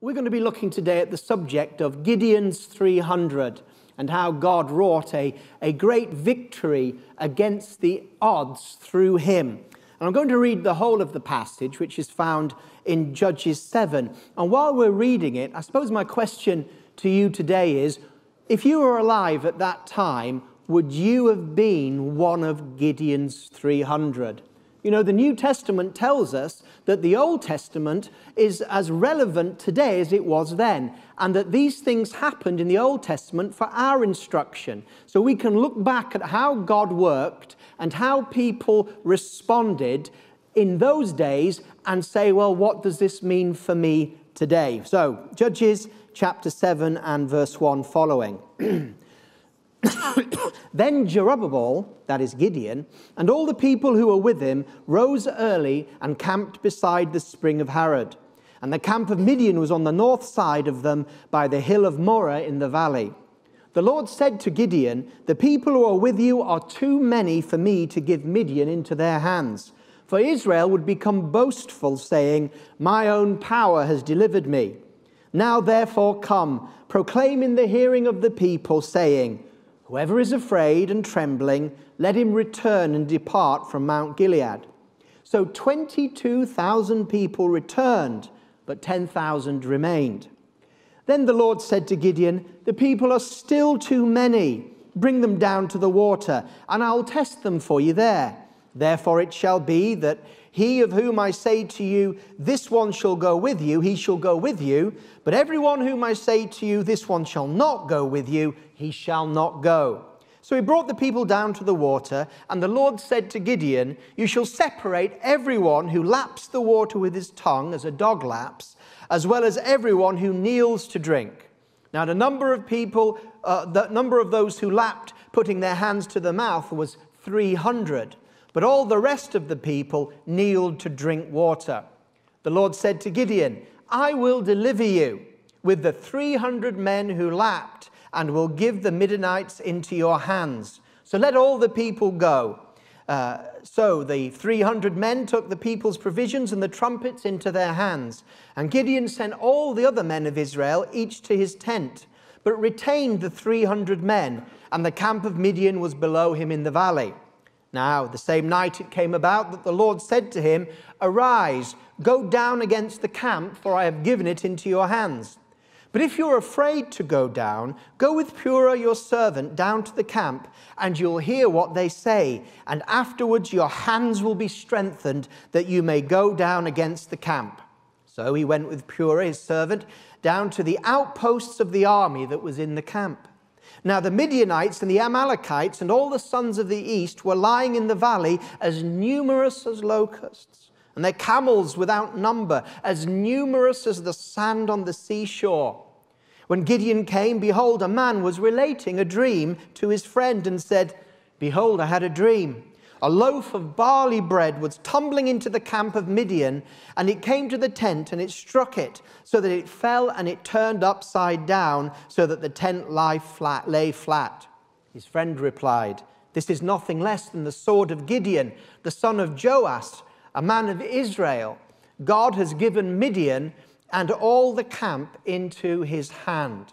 We're going to be looking today at the subject of Gideon's 300 and how God wrought a great victory against the odds through him. And I'm going to read the whole of the passage, which is found in Judges 7. And while we're reading it, I suppose my question to you today is, if you were alive at that time, would you have been one of Gideon's 300? You know, the New Testament tells us that the Old Testament is as relevant today as it was then, and that these things happened in the Old Testament for our instruction. So we can look back at how God worked and how people responded in those days and say, well, what does this mean for me today? So, Judges chapter 7 and verse 1 following. Then Jerubbaal, that is Gideon, and all the people who were with him rose early and camped beside the spring of Harod. And the camp of Midian was on the north side of them by the hill of Moreh in the valley. The Lord said to Gideon, "The people who are with you are too many for me to give Midian into their hands. For Israel would become boastful, saying, 'My own power has delivered me.' Now therefore come, proclaim in the hearing of the people, saying, 'Whoever is afraid and trembling, let him return and depart from Mount Gilead.' So 22,000 people returned, but 10,000 remained. Then the Lord said to Gideon, 'The people are still too many. Bring them down to the water, and I'll test them for you there. Therefore it shall be that he of whom I say to you, this one shall go with you, he shall go with you. But everyone whom I say to you, this one shall not go with you, he shall not go.' So he brought the people down to the water, and the Lord said to Gideon, 'You shall separate everyone who laps the water with his tongue, as a dog laps, as well as everyone who kneels to drink.' Now the number of people, the number of those who lapped, putting their hands to the mouth, was 300. But all the rest of the people kneeled to drink water. The Lord said to Gideon, 'I will deliver you with the 300 men who lapped, and will give the Midianites into your hands. So let all the people go.' So the 300 men took the people's provisions and the trumpets into their hands. And Gideon sent all the other men of Israel, each to his tent, but retained the 300 men, and the camp of Midian was below him in the valley. Now, the same night it came about that the Lord said to him, 'Arise, go down against the camp, for I have given it into your hands. But if you're afraid to go down, go with Purah your servant down to the camp, and you'll hear what they say, and afterwards your hands will be strengthened, that you may go down against the camp.' So he went with Purah his servant down to the outposts of the army that was in the camp. Now the Midianites and the Amalekites and all the sons of the east were lying in the valley, as numerous as locusts, and their camels without number, as numerous as the sand on the seashore. When Gideon came, behold, a man was relating a dream to his friend, and said, 'Behold, I had a dream. A loaf of barley bread was tumbling into the camp of Midian, and it came to the tent, and it struck it, so that it fell, and it turned upside down, so that the tent lay flat.' His friend replied, 'This is nothing less than the sword of Gideon, the son of Joash, a man of Israel. God has given Midian and all the camp into his hand.'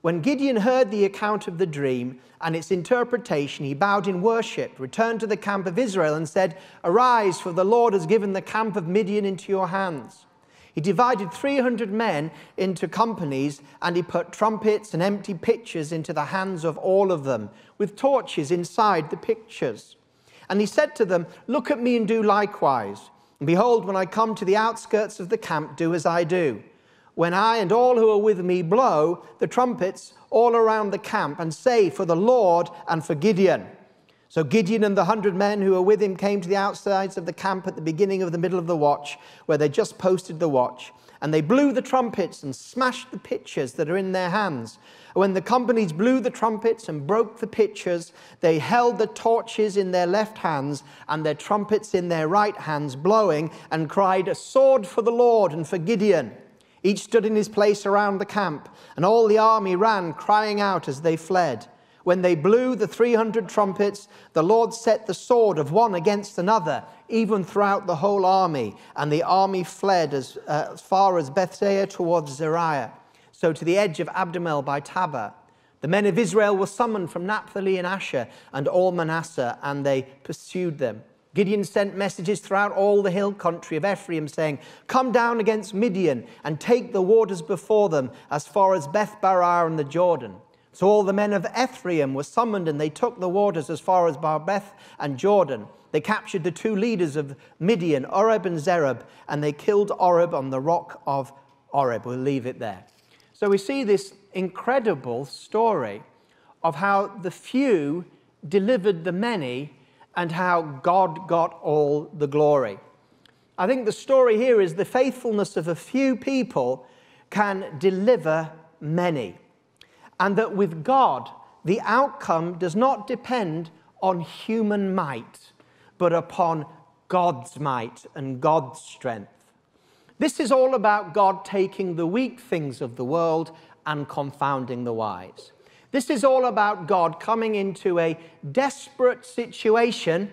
When Gideon heard the account of the dream and its interpretation, he bowed in worship, returned to the camp of Israel, and said, 'Arise, for the Lord has given the camp of Midian into your hands.' He divided 300 men into companies, and he put trumpets and empty pitchers into the hands of all of them, with torches inside the pitchers. And he said to them, 'Look at me and do likewise. And behold, when I come to the outskirts of the camp, do as I do. When I and all who are with me blow the trumpets all around the camp, and say, for the Lord and for Gideon.' So Gideon and the 100 men who were with him came to the outsides of the camp at the beginning of the middle of the watch, where they just posted the watch. And they blew the trumpets and smashed the pitchers that are in their hands. When the companies blew the trumpets and broke the pitchers, they held the torches in their left hands and their trumpets in their right hands, blowing, and cried, 'A sword for the Lord and for Gideon.' Each stood in his place around the camp, and all the army ran, crying out as they fled. When they blew the 300 trumpets, the Lord set the sword of one against another, even throughout the whole army. And the army fled as far as Bethsaida towards Zeriah, so to the edge of Abdamel by Tabor. The men of Israel were summoned from Naphtali and Asher and all Manasseh, and they pursued them. Gideon sent messages throughout all the hill country of Ephraim, saying, "Come down against Midian and take the waters before them as far as Beth-barah and the Jordan." So all the men of Ephraim were summoned, and they took the waters as far as Barbeth and Jordan. They captured the two leaders of Midian, Oreb and Zerub, and they killed Oreb on the rock of Oreb. We'll leave it there. So we see this incredible story of how the few delivered the many and how God got all the glory. I think the story here is the faithfulness of a few people can deliver many. And that with God, the outcome does not depend on human might, but upon God's might and God's strength. This is all about God taking the weak things of the world and confounding the wise. This is all about God coming into a desperate situation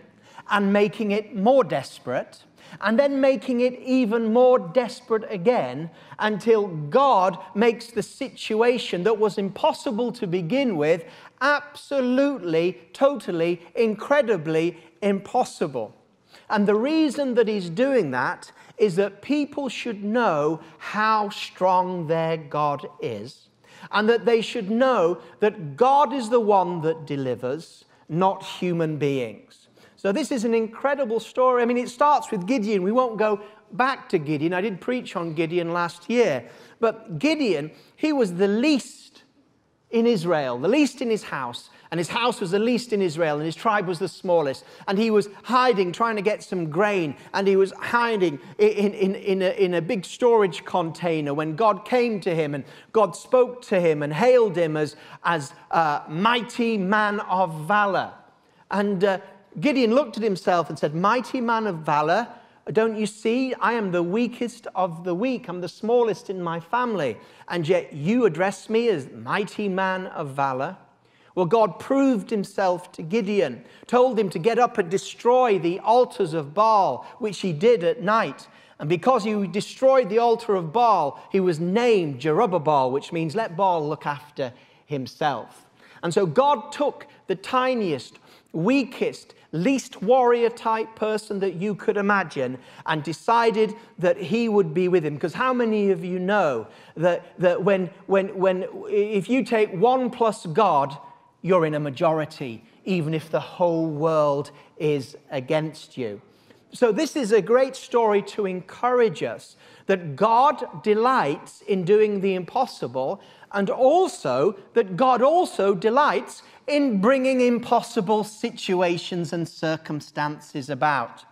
and making it more desperate, and then making it even more desperate again until God makes the situation that was impossible to begin with absolutely, totally, incredibly impossible. And the reason that he's doing that is that people should know how strong their God is, and that they should know that God is the one that delivers, not human beings. So this is an incredible story. I mean, it starts with Gideon. We won't go back to Gideon. I did preach on Gideon last year. But Gideon, he was the least in Israel, the least in his house. And his house was the least in Israel, and his tribe was the smallest. And he was hiding, trying to get some grain. And he was hiding in a big storage container when God came to him, and God spoke to him and hailed him as a mighty man of valor. And Gideon looked at himself and said, "Mighty man of valor, don't you see? I am the weakest of the weak. I'm the smallest in my family. And yet you address me as mighty man of valor." Well, God proved himself to Gideon, told him to get up and destroy the altars of Baal, which he did at night. And because he destroyed the altar of Baal, he was named Jerubbaal, which means let Baal look after himself. And so God took the tiniest, weakest, least warrior type person that you could imagine and decided that he would be with him. Because how many of you know that if you take one plus God, you're in a majority, even if the whole world is against you? So this is a great story to encourage us that God delights in doing the impossible, and also that God also delights in bringing impossible situations and circumstances about.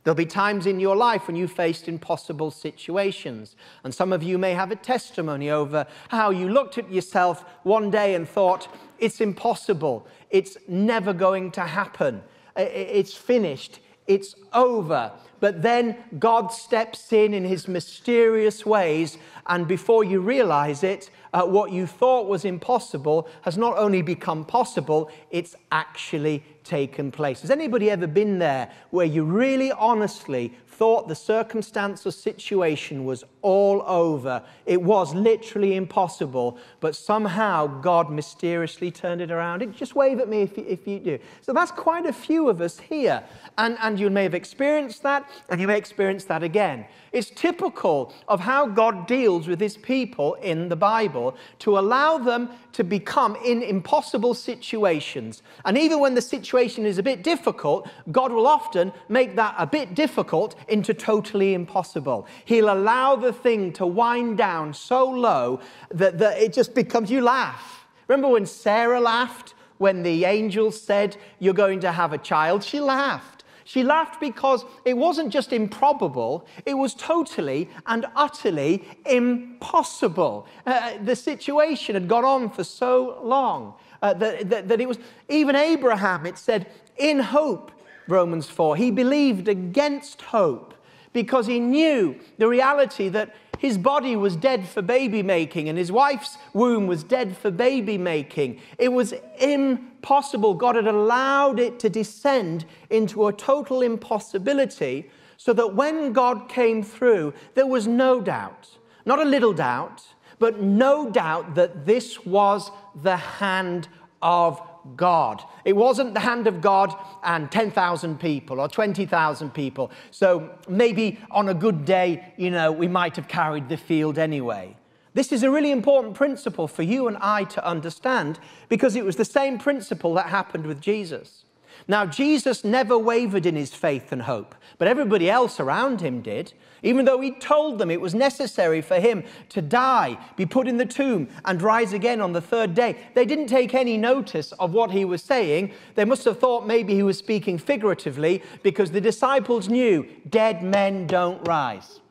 There'll be times in your life when you faced impossible situations. And some of you may have a testimony over how you looked at yourself one day and thought, it's impossible. It's never going to happen. It's finished. It's over. But then God steps in his mysterious ways, and before you realize it, what you thought was impossible has not only become possible, it's actually taken place. Has anybody ever been there where you really honestly thought the circumstance or situation was all over? It was literally impossible, but somehow God mysteriously turned it around. Just wave at me if you do. So that's quite a few of us here. And you may have experienced that, and you may experience that again. It's typical of how God deals with his people in the Bible to allow them to become in impossible situations. And even when the situation is a bit difficult, God will often make that a bit difficult into totally impossible. He'll allow the thing to wind down so low that it just becomes, you laugh. Remember when Sarah laughed when the angel said, "You're going to have a child"? She laughed. She laughed because it wasn't just improbable, it was totally and utterly impossible. The situation had gone on for so long that it was, even Abraham, it said, in hope, Romans 4, he believed against hope because he knew the reality that His body was dead for baby making, and his wife's womb was dead for baby making. It was impossible. God had allowed it to descend into a total impossibility, so that when God came through, there was no doubt, not a little doubt, but no doubt that this was the hand of God. It wasn't the hand of God and 10,000 people or 20,000 people. So maybe on a good day, we might have carried the field anyway. This is a really important principle for you and I to understand, because it was the same principle that happened with Jesus. Now, Jesus never wavered in his faith and hope, but everybody else around him did. Even though he told them it was necessary for him to die, be put in the tomb, and rise again on the third day, they didn't take any notice of what he was saying. They must have thought maybe he was speaking figuratively, because the disciples knew dead men don't rise.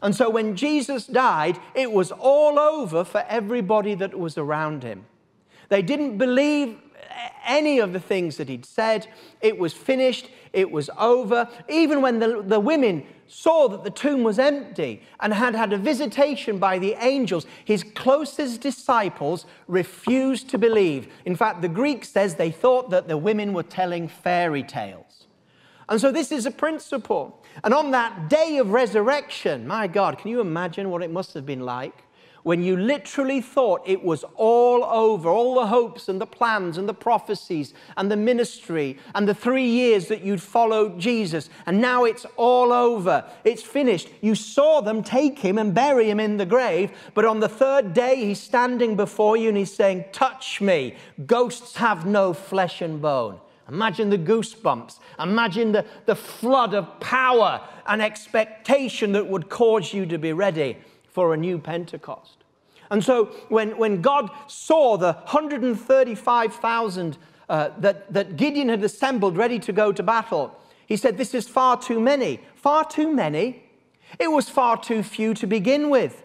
And so when Jesus died, it was all over for everybody that was around him. They didn't believe any of the things that he'd said. It was finished. It was over. Even when the women saw that the tomb was empty and had had a visitation by the angels, his closest disciples refused to believe. In fact, the Greek says they thought that the women were telling fairy tales. And so this is a principle. And on that day of resurrection, my God, can you imagine what it must have been like when you literally thought it was all over, all the hopes and the plans and the prophecies and the ministry and the 3 years that you'd followed Jesus, and now it's all over, it's finished. You saw them take him and bury him in the grave, but on the third day he's standing before you and he's saying, touch me, ghosts have no flesh and bone. Imagine the goosebumps. Imagine the flood of power and expectation that would cause you to be ready for a new Pentecost. And so when God saw the 135,000 that Gideon had assembled ready to go to battle, he said, this is far too many. Far too many? It was far too few to begin with,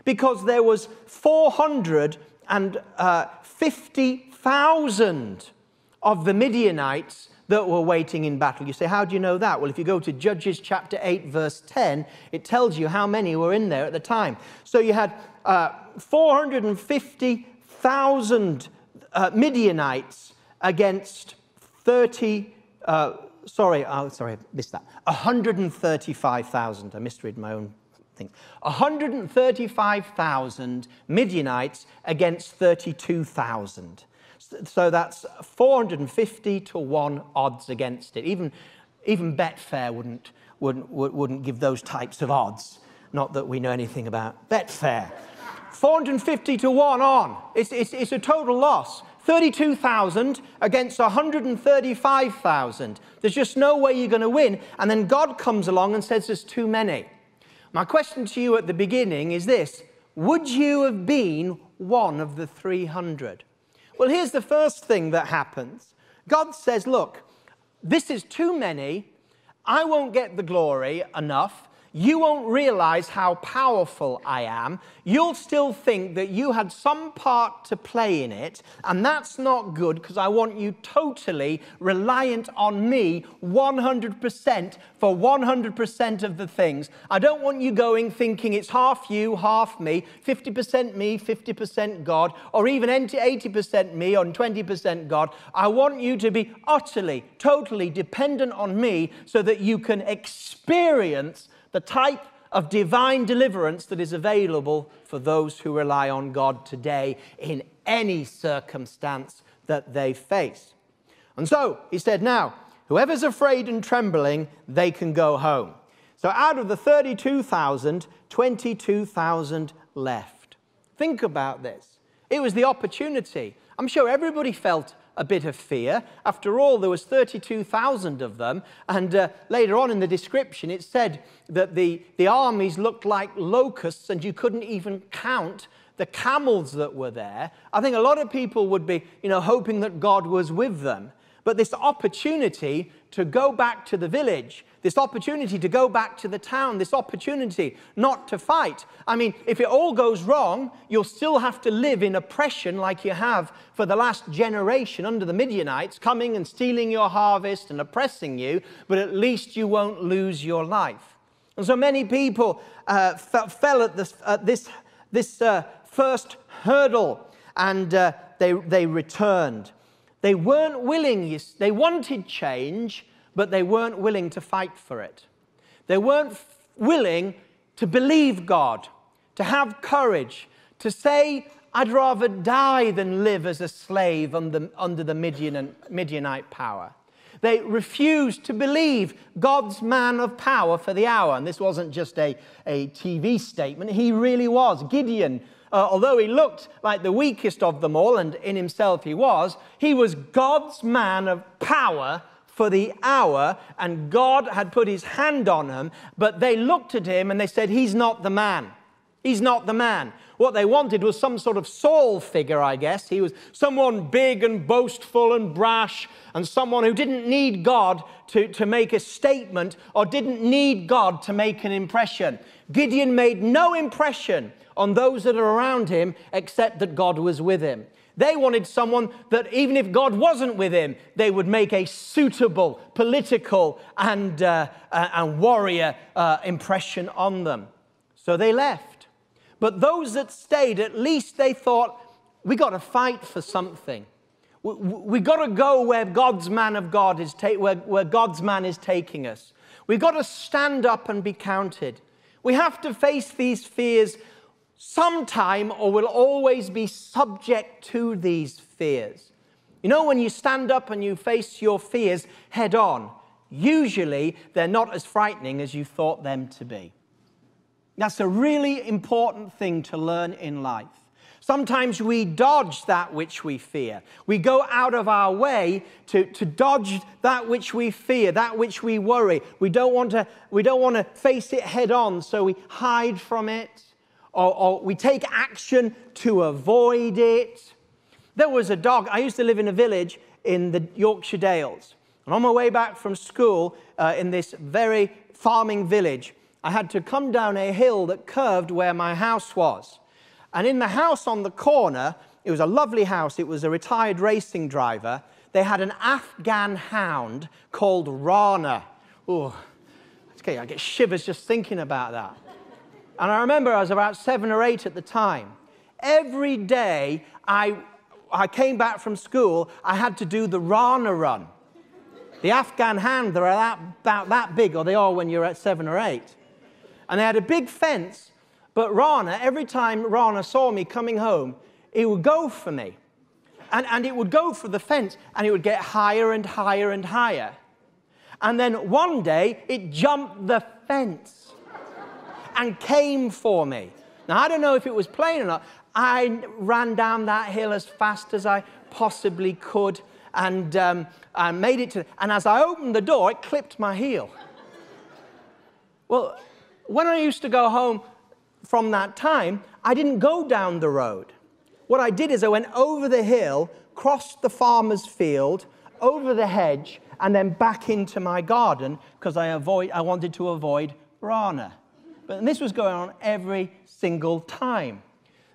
because there was 450,000 of the Midianites that were waiting in battle. You say, how do you know that? Well, if you go to Judges chapter 8, verse 10, it tells you how many were in there at the time. So you had 450,000 Midianites against 135,000. I misread my own thing. 135,000 Midianites against 32,000. So that's 450 to 1 odds against it. Even Betfair wouldn't give those types of odds. Not that we know anything about Betfair. 450 to 1 on. It's a total loss. 32,000 against 135,000. There's just no way you're going to win. And then God comes along and says there's too many. My question to you at the beginning is this: would you have been one of the 300? Well, here's the first thing that happens. God says, look, this is too many. I won't get the glory enough. You won't realize how powerful I am. You'll still think that you had some part to play in it, and that's not good, because I want you totally reliant on me 100% for 100% of the things. I don't want you going thinking it's half you, half me, 50% me, 50% God, or even 80% me or 20% God. I want you to be utterly, totally dependent on me so that you can experience the type of divine deliverance that is available for those who rely on God today in any circumstance that they face. And so he said, now, whoever's afraid and trembling, they can go home. So out of the 32,000, 22,000 left. Think about this. It was the opportunity. I'm sure everybody felt a bit of fear. After all, there was 32,000 of them, and later on in the description it said that the armies looked like locusts, and you couldn't even count the camels that were there. I think a lot of people would be, hoping that God was with them. But this opportunity to go back to the village, this opportunity to go back to the town, this opportunity not to fight. I mean, if it all goes wrong, you'll still have to live in oppression like you have for the last generation under the Midianites, coming and stealing your harvest and oppressing you, but at least you won't lose your life. And so many people fell at this first hurdle, and they returned. They weren't willing. They wanted change, but they weren't willing to fight for it. They weren't willing to believe God, to have courage, to say, I'd rather die than live as a slave under the Midianite power. They refused to believe God's man of power for the hour. And this wasn't just a TV statement. He really was. Gideon, although he looked like the weakest of them all, and in himself he was God's man of power for the hour, and God had put his hand on him, but they looked at him and they said, he's not the man. He's not the man. What they wanted was some sort of Saul figure, I guess. He was someone big and boastful and brash, and someone who didn't need God to make a statement, or didn't need God to make an impression. Gideon made no impression on those that are around him, except that God was with him. They wanted someone that even if God wasn't with him, they would make a suitable political and warrior impression on them. So they left. But those that stayed, at least they thought, we got to fight for something. We got to go where God's man of God is where God's man is taking us. We got to stand up and be counted. We have to face these fears sometime, or we'll always be subject to these fears. You know, when you stand up and you face your fears head on, usually they're not as frightening as you thought them to be. That's a really important thing to learn in life. Sometimes we dodge that which we fear. We go out of our way to dodge that which we fear, that which we worry. We don't want to face it head on, so we hide from it, or we take action to avoid it. There was a dog. I used to live in a village in the Yorkshire Dales. And on my way back from school in this very farming village, I had to come down a hill that curved where my house was. And in the house on the corner, it was a lovely house. It was a retired racing driver. They had an Afghan hound called Rana. Oh, okay, I get shivers just thinking about that. And I remember I was about 7 or 8 at the time. Every day I came back from school, I had to do the Rana run. The Afghan hound, they're about that big, or they are when you're at 7 or 8. And they had a big fence, but Rana, every time Rana saw me coming home, it would go for me. And it would go for the fence, and it would get higher and higher and higher. And then one day, it jumped the fence and came for me. Now, I don't know if it was playing or not. I ran down that hill as fast as I possibly could, and I made it to, and as I opened the door, it clipped my heel. Well, when I used to go home from that time, I didn't go down the road. What I did is I went over the hill, crossed the farmer's field, over the hedge, and then back into my garden, because I wanted to avoid Rana. But this was going on every single time.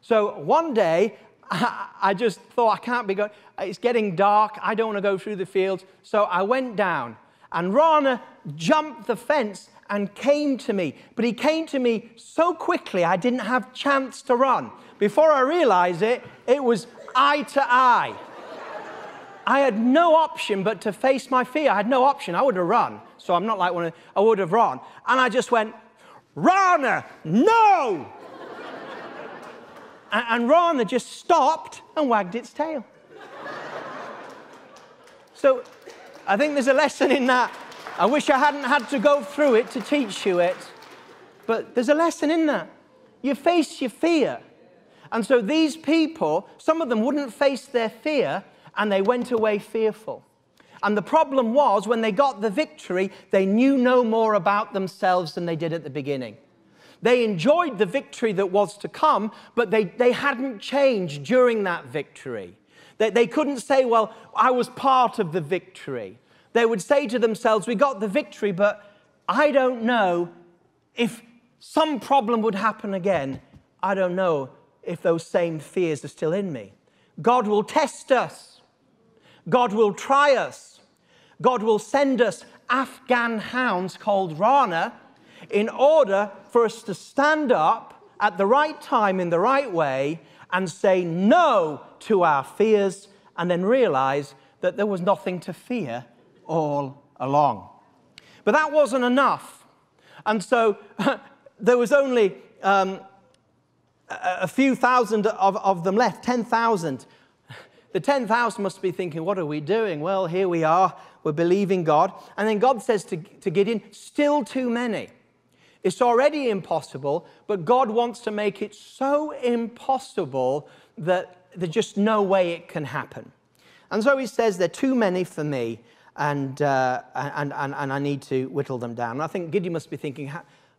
So one day, I just thought, I can't be going, it's getting dark, I don't want to go through the fields. So I went down, and Rana jumped the fence and came to me. But he came to me so quickly, I didn't have chance to run. Before I realized it, it was eye to eye. I had no option but to face my fear. I had no option. I would have run. So I'm not like one of, I would have run. And I just went, Rana, no! and Rana just stopped and wagged its tail. So I think there's a lesson in that. I wish I hadn't had to go through it to teach you it. But there's a lesson in that. You face your fear. And so these people, some of them wouldn't face their fear, and they went away fearful. And the problem was, when they got the victory, they knew no more about themselves than they did at the beginning. They enjoyed the victory that was to come, but they hadn't changed during that victory. They couldn't say, well, I was part of the victory. They would say to themselves, we got the victory, but I don't know if some problem would happen again. I don't know if those same fears are still in me. God will test us. God will try us. God will send us Afghan hounds called Rana. in order for us to stand up at the right time in the right way and say no to our fears, and then realize that there was nothing to fear all along. But that wasn't enough. And so there was only a few thousand of them left, 10,000. The 10,000 must be thinking, what are we doing? Well, here we are. We're believing God. And then God says to Gideon, still too many. It's already impossible, but God wants to make it so impossible that there's just no way it can happen. And so he says, they're too many for me, and I need to whittle them down. And I think Gideon must be thinking,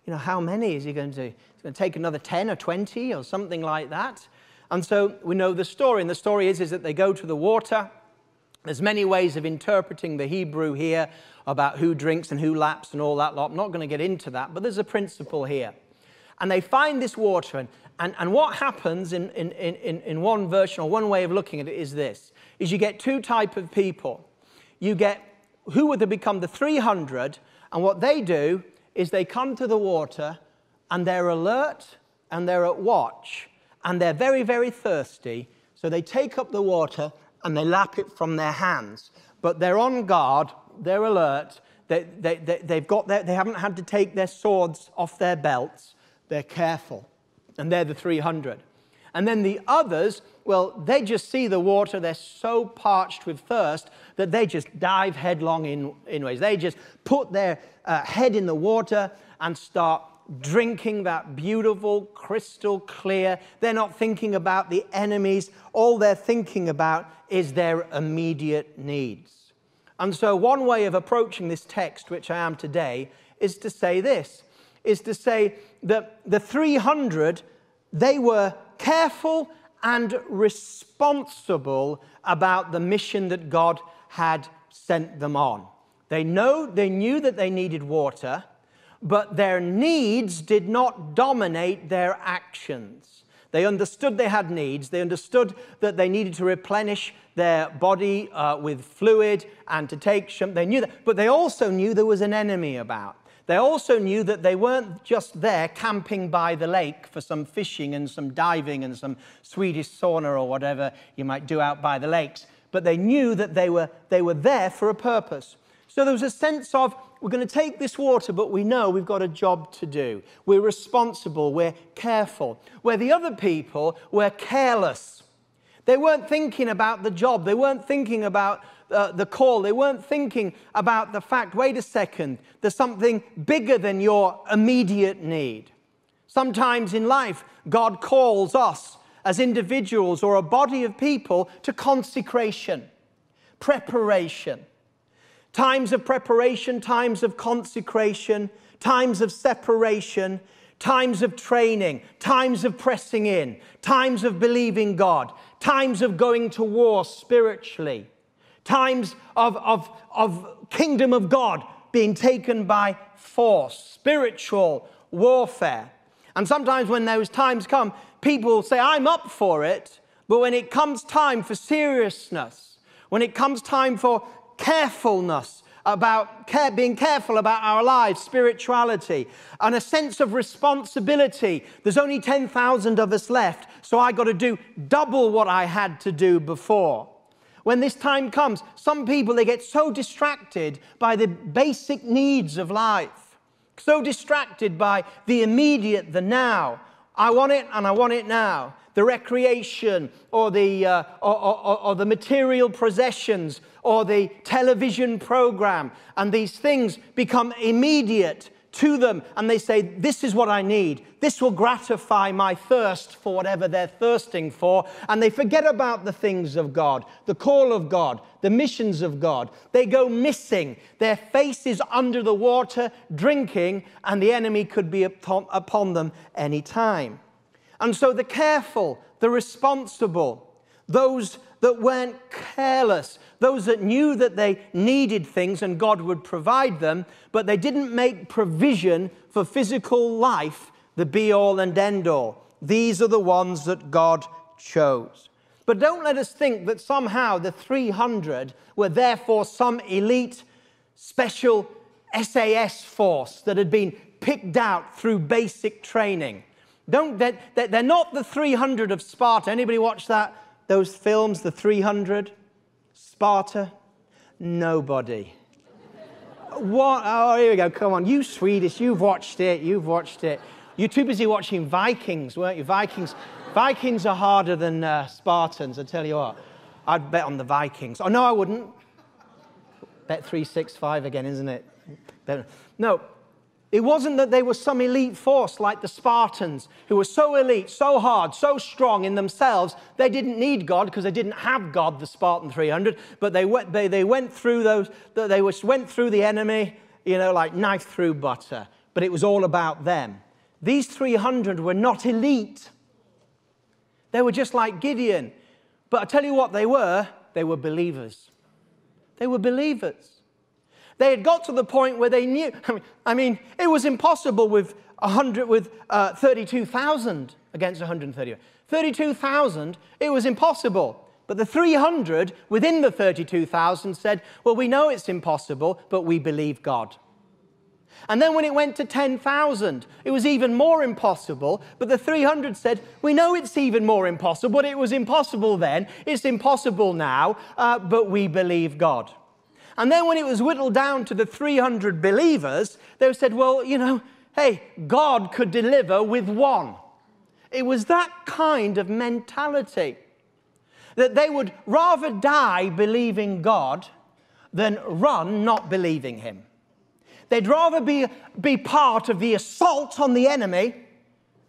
how many is he going to do? He's going to take another 10 or 20 or something like that. And so we know the story, and the story is that they go to the water. There's many ways of interpreting the Hebrew here about who drinks and who laps and all that lot. I'm not going to get into that, but there's a principle here. And they find this water, and what happens in one version, or one way of looking at it is this, is you get two types of people. You get who would have become the 300, and what they do is they come to the water, and they're alert, and they're at watch, and they're very, very thirsty, so they take up the water, and they lap it from their hands. But they're on guard, they're alert, they haven't had to take their swords off their belts, they're careful, and they're the 300. And then the others, well, they just see the water, they're so parched with thirst that they just dive headlong inwards. They just put their head in the water and start drinking that beautiful, crystal clear. They're not thinking about the enemies. All they're thinking about is their immediate needs. And so one way of approaching this text, which I am today, is to say this, is to say that the 300, they were careful and responsible about the mission that God had sent them on. They knew that they needed water, but their needs did not dominate their actions. They understood they had needs. They understood that they needed to replenish their body with fluid and to take some. They knew that, but they also knew there was an enemy about. They also knew that they weren't just there camping by the lake for some fishing and some diving and some Swedish sauna or whatever you might do out by the lakes. But they knew that they were there for a purpose. So there was a sense of, we're going to take this water, but we know we've got a job to do. We're responsible, we're careful. Where the other people were careless. They weren't thinking about the job. They weren't thinking about the call. They weren't thinking about the fact, wait a second, there's something bigger than your immediate need. Sometimes in life, God calls us as individuals or a body of people to consecration, preparation. Times of preparation, times of consecration, times of separation, times of training, times of pressing in, times of believing God, times of going to war spiritually, times of kingdom of God being taken by force, spiritual warfare. And sometimes when those times come, people say, I'm up for it, but when it comes time for seriousness, when it comes time for carefulness, about being careful about our lives, spirituality, and a sense of responsibility. There's only 10,000 of us left, so I got to do double what I had to do before. When this time comes, some people, they get so distracted by the basic needs of life, so distracted by the immediate, the now. I want it and I want it now. The recreation or the material possessions or the television program, and these things become immediate to them, and they say, this is what I need. This will gratify my thirst for whatever they're thirsting for, and they forget about the things of God, the call of God, the missions of God. They go missing. Their face is under the water, drinking, and the enemy could be upon them any time. And so the careful, the responsible, those that weren't careless, those that knew that they needed things and God would provide them, but they didn't make provision for physical life, the be-all and end-all. These are the ones that God chose. But don't let us think that somehow the 300 were therefore some elite special SAS force that had been picked out through basic training. They're not the 300 of Sparta. Anybody watch those films, the 300? Sparta? Nobody. What? Oh, here we go. Come on. You Swedish, you've watched it. You're too busy watching Vikings, weren't you? Vikings are harder than Spartans, I tell you what. I'd bet on the Vikings. Oh, no, I wouldn't. Bet 365 again, isn't it? No. It wasn't that they were some elite force like the Spartans, who were so elite, so hard, so strong in themselves, they didn't need God because they didn't have God, the Spartan 300, but they went through went through the enemy, like knife through butter. But it was all about them. These 300 were not elite. They were just like Gideon. But I tell you what they were believers. They were believers. They had got to the point where they knew. I mean, it was impossible with 32,000 against 130. 32,000, it was impossible. But the 300 within the 32,000 said, well, we know it's impossible, but we believe God. And then when it went to 10,000, it was even more impossible. But the 300 said, we know it's even more impossible, but it was impossible then. It's impossible now, but we believe God. And then when it was whittled down to the 300 believers, they said, well, hey, God could deliver with one. It was that kind of mentality that they would rather die believing God than run not believing him. They'd rather be part of the assault on the enemy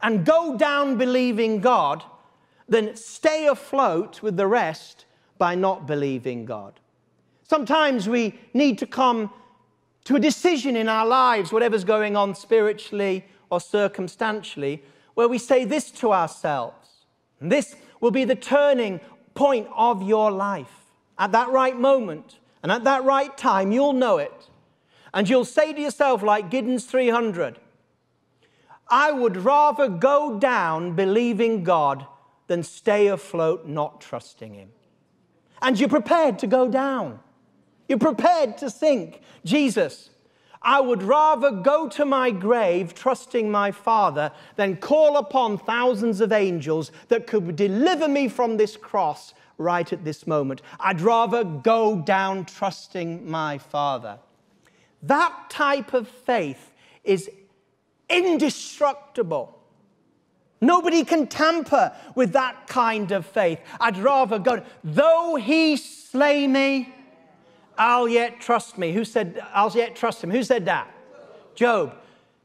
and go down believing God than stay afloat with the rest by not believing God. Sometimes we need to come to a decision in our lives, whatever's going on spiritually or circumstantially, where we say this to ourselves. And this will be the turning point of your life. At that right moment and at that right time, you'll know it. And you'll say to yourself, like Gideon's 300, I would rather go down believing God than stay afloat not trusting him. And you're prepared to go down. You're prepared to sink. Jesus, I would rather go to my grave trusting my Father than call upon thousands of angels that could deliver me from this cross right at this moment. I'd rather go down trusting my Father. That type of faith is indestructible. Nobody can tamper with that kind of faith. I'd rather go, though he slay me, I'll yet trust me. Who said, I'll yet trust him? Who said that? Job.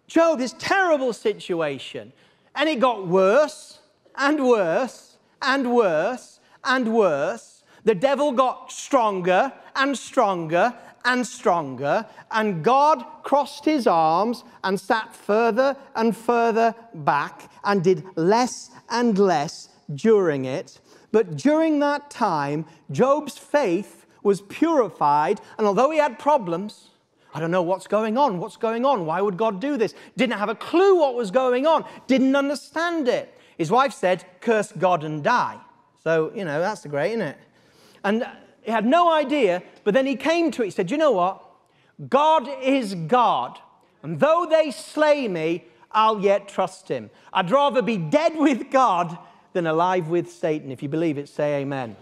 Job, this terrible situation. And it got worse and worse and worse and worse. The devil got stronger and stronger and stronger. And God crossed his arms and sat further and further back and did less and less during it. But during that time, Job's faith was purified, and although he had problems, I don't know what's going on, why would God do this? Didn't have a clue what was going on, didn't understand it. His wife said, curse God and die. So, that's great, isn't it? And he had no idea, but then he came to it, he said, you know what? God is God, and though they slay me, I'll yet trust him. I'd rather be dead with God than alive with Satan. If you believe it, say amen.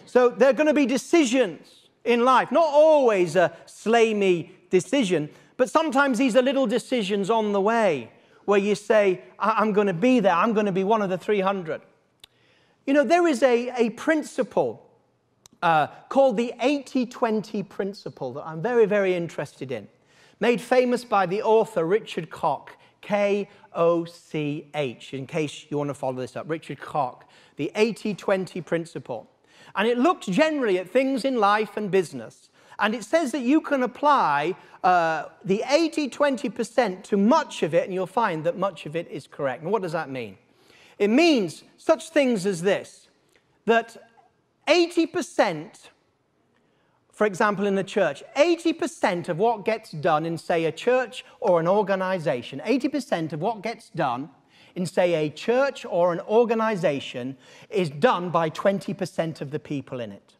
So there are going to be decisions in life, not always a slay me decision, but sometimes these are little decisions on the way where you say, I'm going to be there, I'm going to be one of the 300. There is a principle called the 80-20 principle that I'm very, very interested in, made famous by the author Richard Koch, K-O-C-H, in case you want to follow this up, Richard Koch, the 80-20 principle. And it looks generally at things in life and business. And it says that you can apply the 80-20% to much of it, and you'll find that much of it is correct. And what does that mean? It means such things as this, that 80%, for example, in the church, 80% of what gets done in, say, a church or an organization, 80% of what gets done in, say, a church or an organization is done by 20% of the people in it.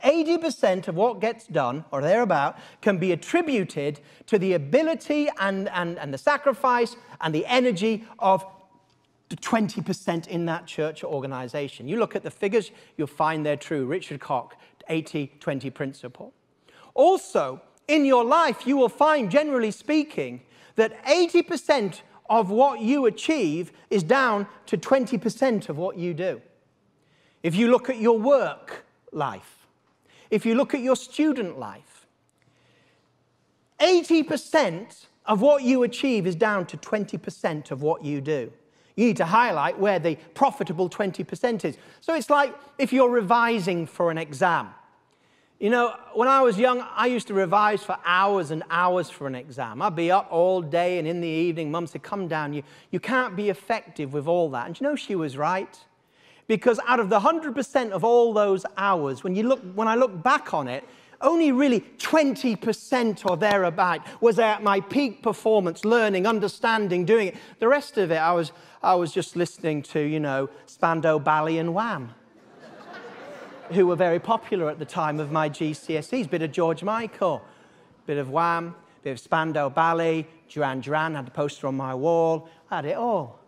80% of what gets done, or thereabout, can be attributed to the ability and the sacrifice and the energy of the 20% in that church or organization. You look at the figures, you'll find they're true. Richard Koch, 80-20 principle. Also, in your life, you will find, generally speaking, that 80% of what you achieve is down to 20% of what you do. If you look at your work life, if you look at your student life, 80% of what you achieve is down to 20% of what you do. You need to highlight where the profitable 20% is. So it's like if you're revising for an exam. You know, when I was young, I used to revise for hours and hours for an exam. I'd be up all day, and in the evening, Mum said, come down, you can't be effective with all that. And you know, she was right. Because out of the 100% of all those hours, when I look back on it, only really 20% or thereabout was at my peak performance, learning, understanding, doing it. The rest of it, I was just listening to, you know, Spandau Ballet and Wham, who were very popular at the time of my GCSEs. Bit of George Michael, bit of Wham, bit of Spandau Ballet, Duran Duran, had the poster on my wall, had it all.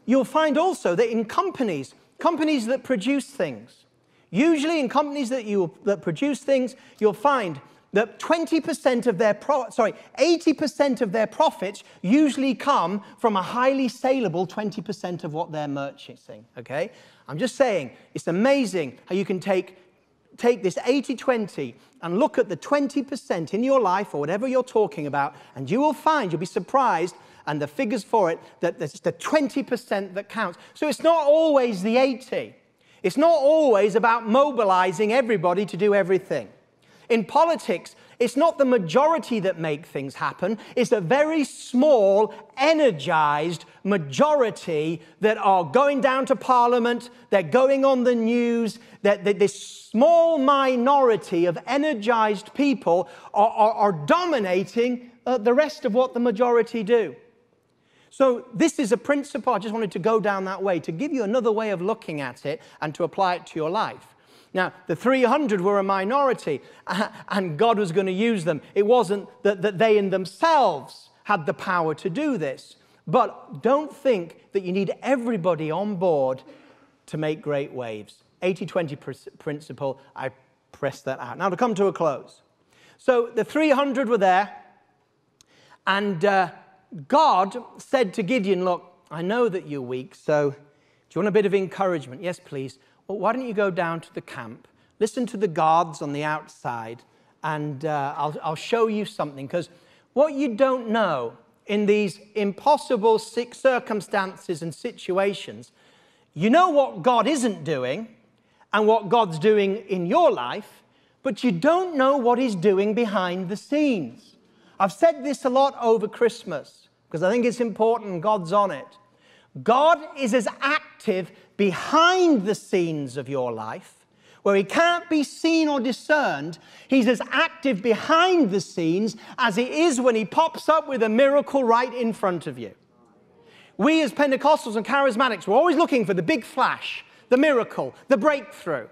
You'll find also that in companies that produce things, usually in companies that produce things, you'll find that 80% of their profits usually come from a highly saleable 20% of what they're merchandising, okay? I'm just saying, it's amazing how you can take this 80-20 and look at the 20% in your life or whatever you're talking about, and you will find, you'll be surprised, and the figures for it, that it's the 20% that counts. So it's not always the 80. It's not always about mobilizing everybody to do everything. In politics, it's not the majority that make things happen. It's a very small, energized majority that are going down to Parliament, they're going on the news, that this small minority of energized people are dominating the rest of what the majority do. So this is a principle. I just wanted to go down that way to give you another way of looking at it and to apply it to your life. Now, the 300 were a minority, and God was going to use them. It wasn't that they in themselves had the power to do this. But don't think that you need everybody on board to make great waves. 80-20 principle, I pressed that out. Now, to come to a close. So the 300 were there, and God said to Gideon, look, I know that you're weak, so do you want a bit of encouragement? Yes, please. Well, why don't you go down to the camp, listen to the guards on the outside, and I'll show you something. Because what you don't know in these impossible circumstances and situations, you know what God isn't doing and what God's doing in your life, but you don't know what He's doing behind the scenes. I've said this a lot over Christmas because I think it's important and God's on it. God is as active behind the scenes of your life, where He can't be seen or discerned. He's as active behind the scenes as He is when He pops up with a miracle right in front of you. We as Pentecostals and Charismatics, we're always looking for the big flash, the miracle, the breakthrough.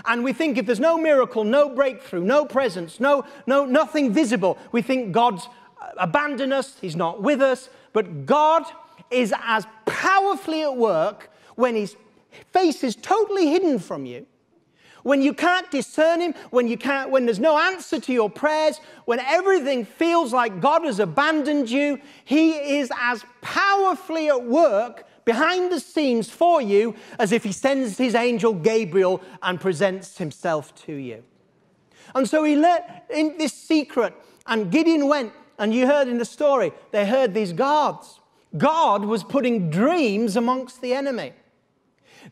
And we think if there's no miracle, no breakthrough, no presence, nothing visible, we think God's abandoned us, He's not with us. But God is as powerfully at work when His face is totally hidden from you, when you can't discern Him, when there's no answer to your prayers, when everything feels like God has abandoned you. He is as powerfully at work behind the scenes for you as if He sends His angel Gabriel and presents Himself to you. And so He let in this secret, and Gideon went, and you heard in the story, they heard these guards. God was putting dreams amongst the enemy.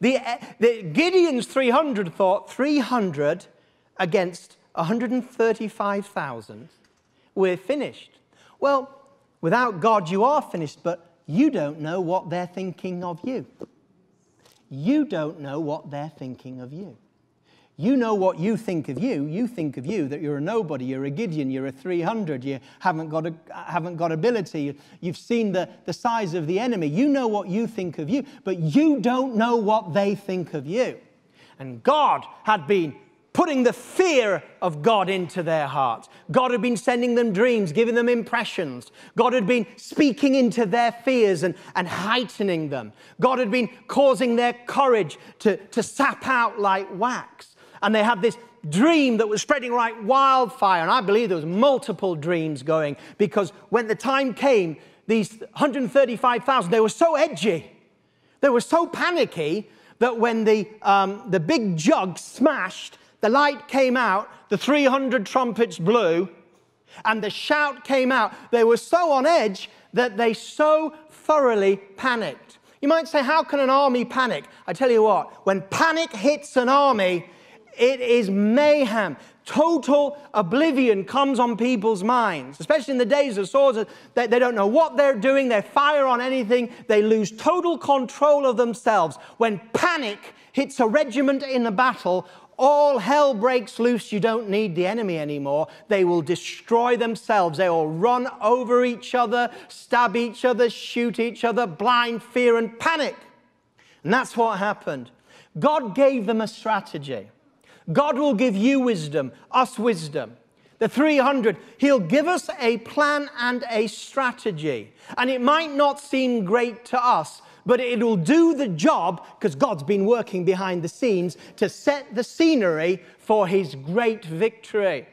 The Gideon's 300 thought 300 against 135,000. We're finished. Well, without God you are finished, but you don't know what they're thinking of you. You don't know what they're thinking of you. You know what you think of you. You think of you that you're a nobody, you're a Gideon, you're a 300, you haven't got ability, you've seen the size of the enemy. You know what you think of you, but you don't know what they think of you. And God had been putting the fear of God into their hearts. God had been sending them dreams, giving them impressions. God had been speaking into their fears and heightening them. God had been causing their courage to sap out like wax. And they had this dream that was spreading like wildfire. And I believe there was multiple dreams going, because when the time came, these 135,000, they were so edgy. They were so panicky that when the big jug smashed, the light came out, the 300 trumpets blew, and the shout came out. They were so on edge that they so thoroughly panicked. You might say, how can an army panic? I tell you what, when panic hits an army, it is mayhem. Total oblivion comes on people's minds, especially in the days of swords. They don't know what they're doing. They fire on anything. They lose total control of themselves. When panic hits a regiment in a battle, all hell breaks loose. You don't need the enemy anymore. They will destroy themselves. They will run over each other, stab each other, shoot each other, blind fear and panic. And that's what happened. God gave them a strategy. God will give you wisdom, us wisdom. The 300, he'll give us a plan and a strategy. And it might not seem great to us, but it'll do the job, because God's been working behind the scenes to set the scenery for his great victory.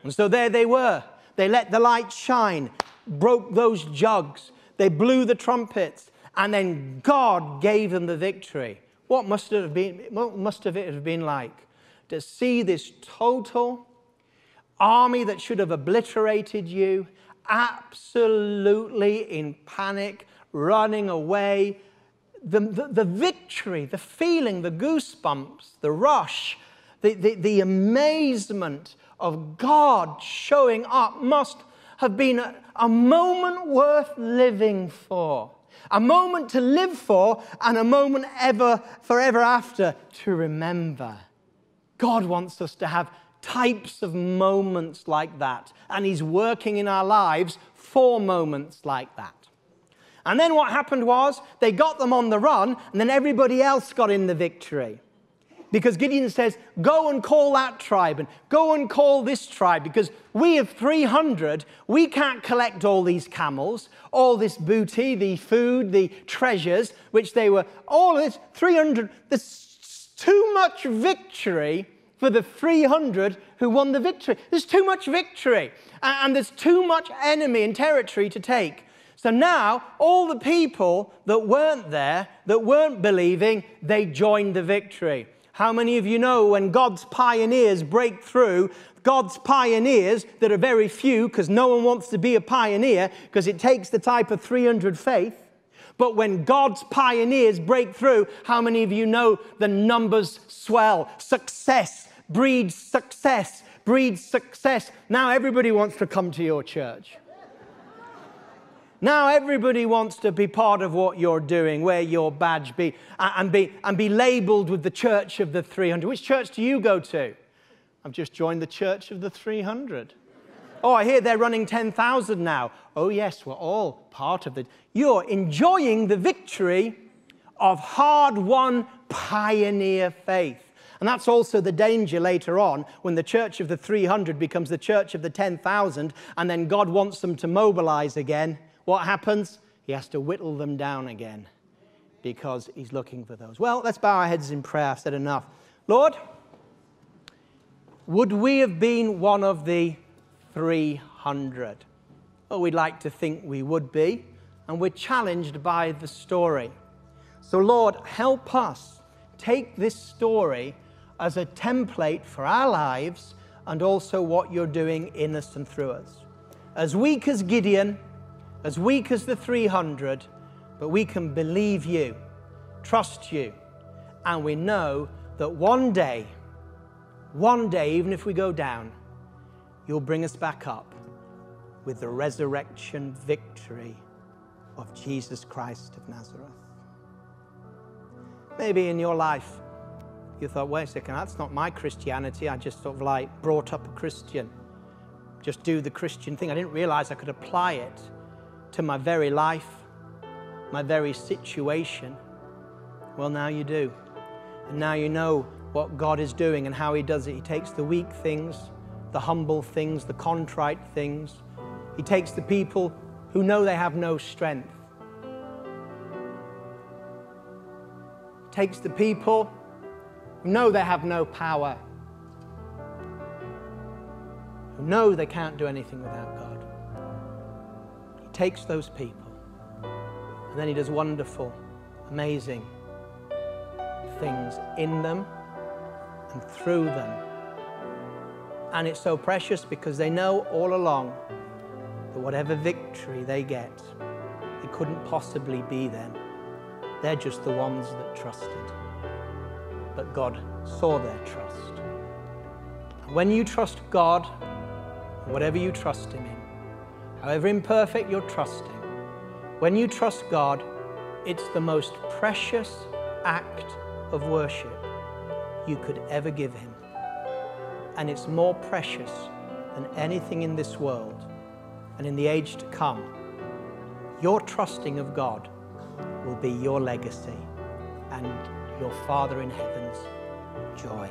And so there they were. They let the light shine, broke those jugs, they blew the trumpets, and then God gave them the victory. What must it have been like to see this total army that should have obliterated you, absolutely in panic, running away? The victory, the feeling, the goosebumps, the rush, the amazement of God showing up must have been a moment worth living for. A moment to live for, and a moment forever after to remember. God wants us to have types of moments like that, and he's working in our lives for moments like that. And then what happened was, they got them on the run, and then everybody else got in the victory. Because Gideon says, go and call that tribe, and go and call this tribe, because we have 300, we can't collect all these camels, all this booty, the food, the treasures, which they were, all of this, 300, there's too much victory for the 300 who won the victory. There's too much victory, and there's too much enemy and territory to take. So now, all the people that weren't there, that weren't believing, they joined the victory. How many of you know when God's pioneers break through, God's pioneers that are very few, because no one wants to be a pioneer, because it takes the type of 300 faith. But when God's pioneers break through, how many of you know the numbers swell? Success breeds success, breeds success. Now everybody wants to come to your church. Now everybody wants to be part of what you're doing, wear your badge, be labeled with the church of the 300. Which church do you go to? I've just joined the church of the 300. Oh, I hear they're running 10,000 now. Oh yes, we're all part of it. You're enjoying the victory of hard-won pioneer faith. And that's also the danger later on when the church of the 300 becomes the church of the 10,000, and then God wants them to mobilize again. What happens? He has to whittle them down again because he's looking for those. Well, let's bow our heads in prayer. I've said enough. Lord, would we have been one of the 300? Well, we'd like to think we would be, and we're challenged by the story. So, Lord, help us take this story as a template for our lives and also what you're doing in us and through us. As weak as Gideon, as weak as the 300, but we can believe you, trust you, and we know that one day, even if we go down, you'll bring us back up with the resurrection victory of Jesus Christ of Nazareth. Maybe in your life, you thought, wait a second, that's not my Christianity. I just sort of like brought up a Christian. Just do the Christian thing. I didn't realize I could apply it to my very life, my very situation. Well, now you do. And now you know what God is doing and how he does it. He takes the weak things, the humble things, the contrite things. He takes the people who know they have no strength. He takes the people who know they have no power, who know they can't do anything without God. He takes those people, and then he does wonderful, amazing things in them and through them. And it's so precious because they know all along that whatever victory they get, it couldn't possibly be them. They're just the ones that trusted. But God saw their trust. And when you trust God, whatever you trust him in, however imperfect you're trusting, when you trust God, it's the most precious act of worship you could ever give him. And it's more precious than anything in this world. And in the age to come, your trusting of God will be your legacy and your Father in heaven's joy.